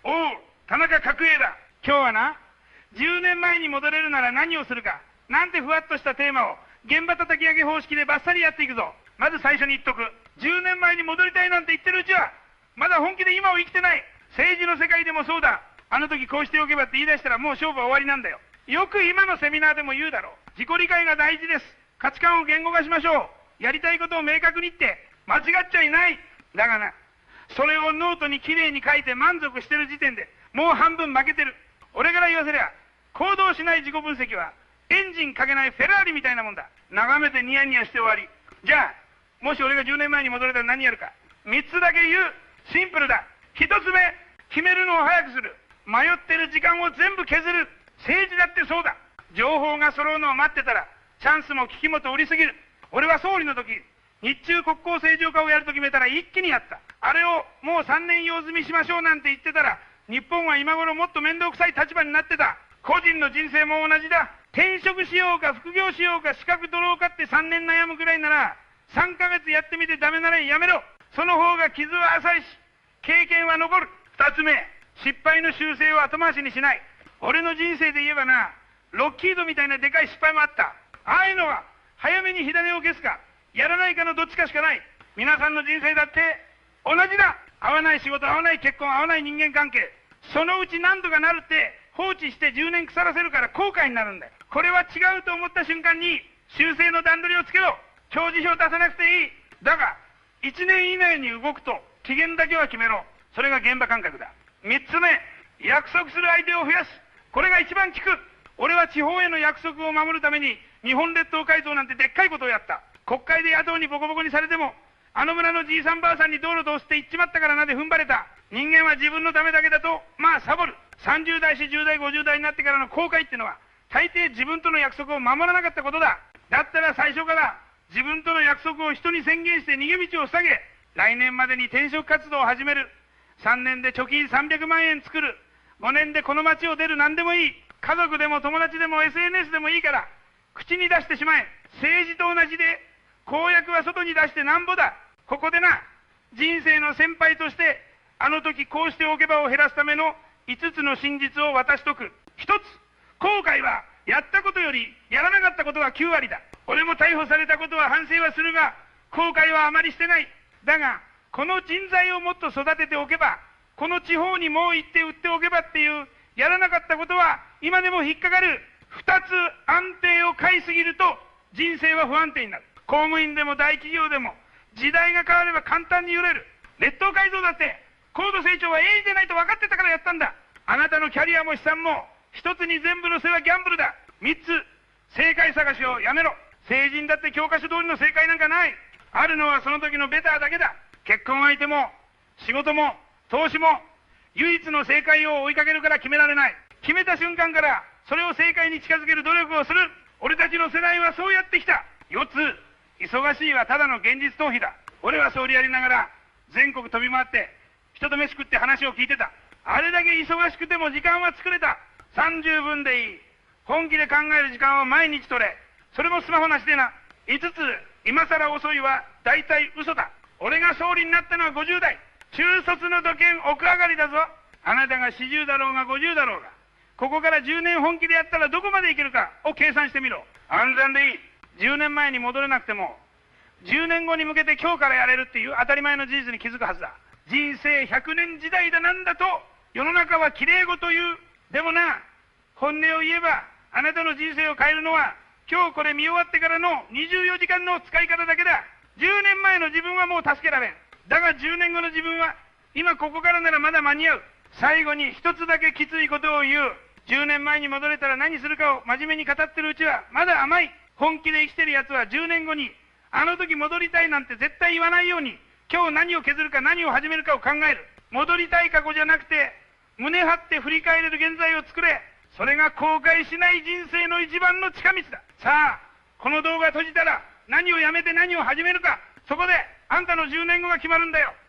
おう、田中角栄だ。今日はな、10年前に戻れるなら何をするか、なんてふわっとしたテーマを、現場叩き上げ方式でバッサリやっていくぞ。まず最初に言っとく。10年前に戻りたいなんて言ってるうちは、まだ本気で今を生きてない。政治の世界でもそうだ。あの時こうしておけばって言い出したらもう勝負は終わりなんだよ。よく今のセミナーでも言うだろう。自己理解が大事です。価値観を言語化しましょう。やりたいことを明確にって間違っちゃいない。だがな、それをノートにきれいに書いて満足してる時点でもう半分負けてる。俺から言わせりゃ、行動しない自己分析はエンジンかけないフェラーリみたいなもんだ。眺めてニヤニヤして終わり。じゃあもし俺が10年前に戻れたら何やるか。3つだけ言う。シンプルだ。1つ目、決めるのを早くする。迷ってる時間を全部削る。政治だってそうだ。情報が揃うのを待ってたらチャンスも危機も通り過ぎる。俺は総理の時、日中国交正常化をやると決めたら一気にやった。あれをもう3年用済みしましょうなんて言ってたら、日本は今頃もっと面倒くさい立場になってた。個人の人生も同じだ。転職しようか副業しようか資格取ろうかって3年悩むくらいなら、3ヶ月やってみてダメならやめろ。その方が傷は浅いし経験は残る。2つ目、失敗の修正を後回しにしない。俺の人生で言えばな、ロッキードみたいなでかい失敗もあった。ああいうのは早めに火種を消すかやらないかのどっちかしかない。皆さんの人生だって同じだ。合わない仕事、合わない結婚、合わない人間関係、そのうち何とかなるって放置して10年腐らせるから後悔になるんだよ。これは違うと思った瞬間に修正の段取りをつけろ。長辞表出さなくていい。だが1年以内に動くと期限だけは決めろ。それが現場感覚だ。3つ目、約束する相手を増やす。これが一番効く。俺は地方への約束を守るために日本列島改造なんてでっかいことをやった。国会で野党にボコボコにされても、あの村のじいさんばあさんに道路通すって言っちまったからなで踏ん張れた。人間は自分のためだけだとまあサボる。30代40代50代になってからの後悔ってのは大抵自分との約束を守らなかったことだ。だったら最初から自分との約束を人に宣言して逃げ道を塞げ。来年までに転職活動を始める。3年で貯金300万円作る。5年でこの町を出る。何でもいい。家族でも友達でも SNS でもいいから口に出してしまえ。政治と同じで公約は外に出してなんぼだ。ここでな、人生の先輩としてあの時こうしておけばを減らすための5つの真実を渡しとく。1つ、後悔はやったことよりやらなかったことが9割だ。俺も逮捕されたことは反省はするが後悔はあまりしてない。だがこの人材をもっと育てておけば、この地方にもう行って売っておけばっていうやらなかったことは今でも引っかかる。2つ安定を買いすぎると人生は不安定になる。公務員でも大企業でも時代が変われば簡単に揺れる。列島改造だって高度成長は永遠でないと分かってたからやったんだ。あなたのキャリアも資産も一つに全部のせはギャンブルだ。3つ、正解探しをやめろ。成人だって教科書通りの正解なんかない。あるのはその時のベターだけだ。結婚相手も仕事も投資も唯一の正解を追いかけるから決められない。決めた瞬間からそれを正解に近づける努力をする。俺たちの世代はそうやってきた。4つ、忙しいはただの現実逃避だ。俺は総理やりながら全国飛び回って人と飯食って話を聞いてた。あれだけ忙しくても時間は作れた。30分でいい。本気で考える時間を毎日取れ。それもスマホなしでな。5つ、今更遅いは大体嘘だ。俺が総理になったのは50代。中卒の土建奥上がりだぞ。あなたが40だろうが50だろうが、ここから10年本気でやったらどこまでいけるかを計算してみろ。暗算でいい。10年前に戻れなくても10年後に向けて今日からやれるっていう当たり前の事実に気づくはずだ。人生100年時代だなんだと世の中はきれいごと言う。でもな、本音を言えばあなたの人生を変えるのは今日これ見終わってからの24時間の使い方だけだ。10年前の自分はもう助けられん。だが10年後の自分は今ここからならまだ間に合う。最後に一つだけきついことを言う。10年前に戻れたら何するかを真面目に語ってるうちはまだ甘い。本気で生きてるやつは10年後にあの時戻りたいなんて絶対言わないように、今日何を削るか何を始めるかを考える。戻りたい過去じゃなくて胸張って振り返れる現在を作れ。それが後悔しない人生の一番の近道だ。さあ、この動画閉じたら何をやめて何を始めるか、そこであんたの10年後が決まるんだよ。